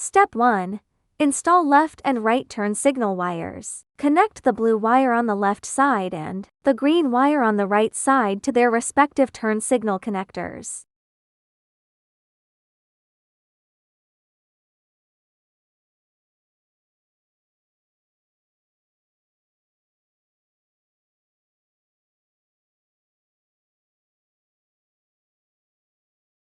Step 1. Install left and right turn signal wires. Connect the blue wire on the left side and the green wire on the right side to their respective turn signal connectors.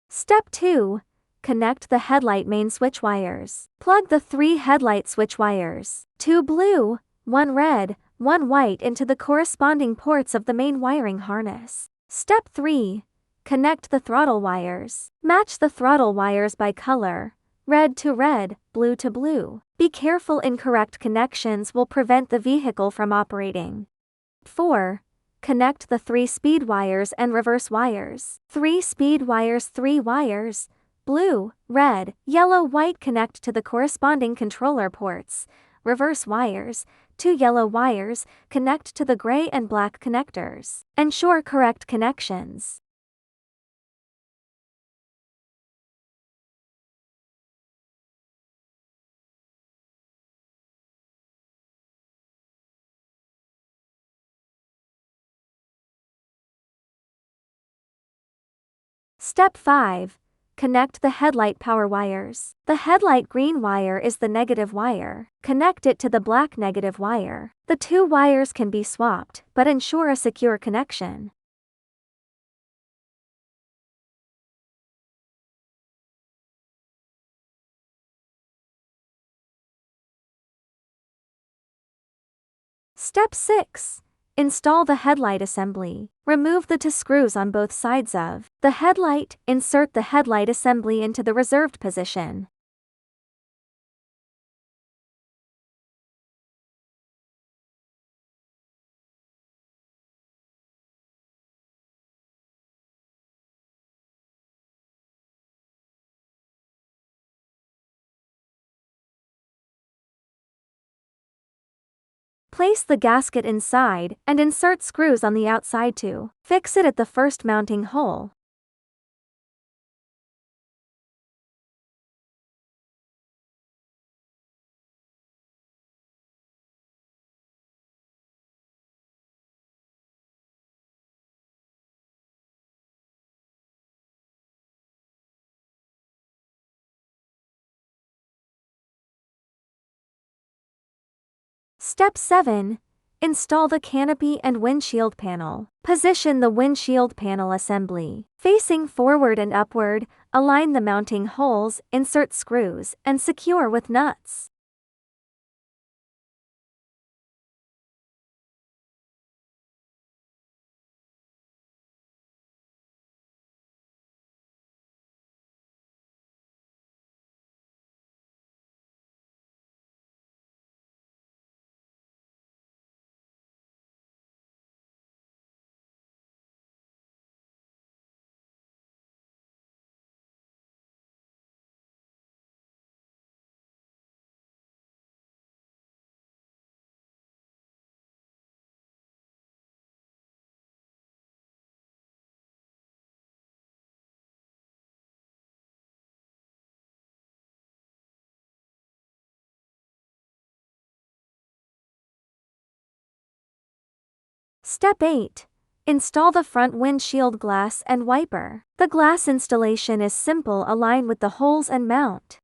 Step 2. Connect the headlight main switch wires. Plug the 3 headlight switch wires, 2 blue, 1 red, 1 white into the corresponding ports of the main wiring harness. Step 3. Connect the throttle wires. Match the throttle wires by color, red to red, blue to blue. Be careful, incorrect connections will prevent the vehicle from operating. 4. Connect the 3 speed wires and reverse wires. 3 speed wires, 3 wires, blue, red, yellow, white, connect to the corresponding controller ports. Reverse wires, 2 yellow wires, connect to the gray and black connectors. Ensure correct connections. Step 5. Connect the headlight power wires. The headlight green wire is the negative wire. Connect it to the black negative wire. The 2 wires can be swapped, but ensure a secure connection. Step 6. Install the headlight assembly. Remove the 2 screws on both sides of the headlight. Insert the headlight assembly into the reserved position. Place the gasket inside and insert screws on the outside to fix it at the first mounting hole. Step 7. Install the canopy and windshield panel. Position the windshield panel assembly facing forward and upward, align the mounting holes, insert screws, and secure with nuts. Step 8. Install the front windshield glass and wiper. The glass installation is simple, align with the holes and mount.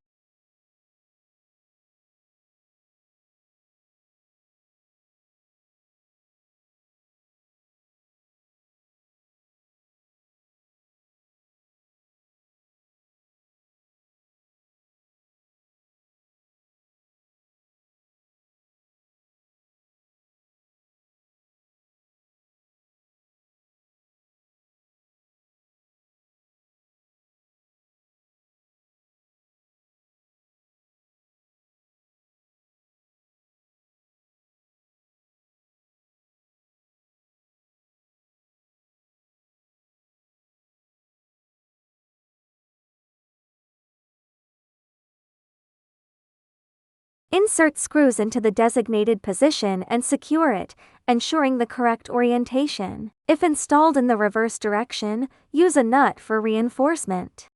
Insert screws into the designated position and secure it, ensuring the correct orientation. If installed in the reverse direction, use a nut for reinforcement.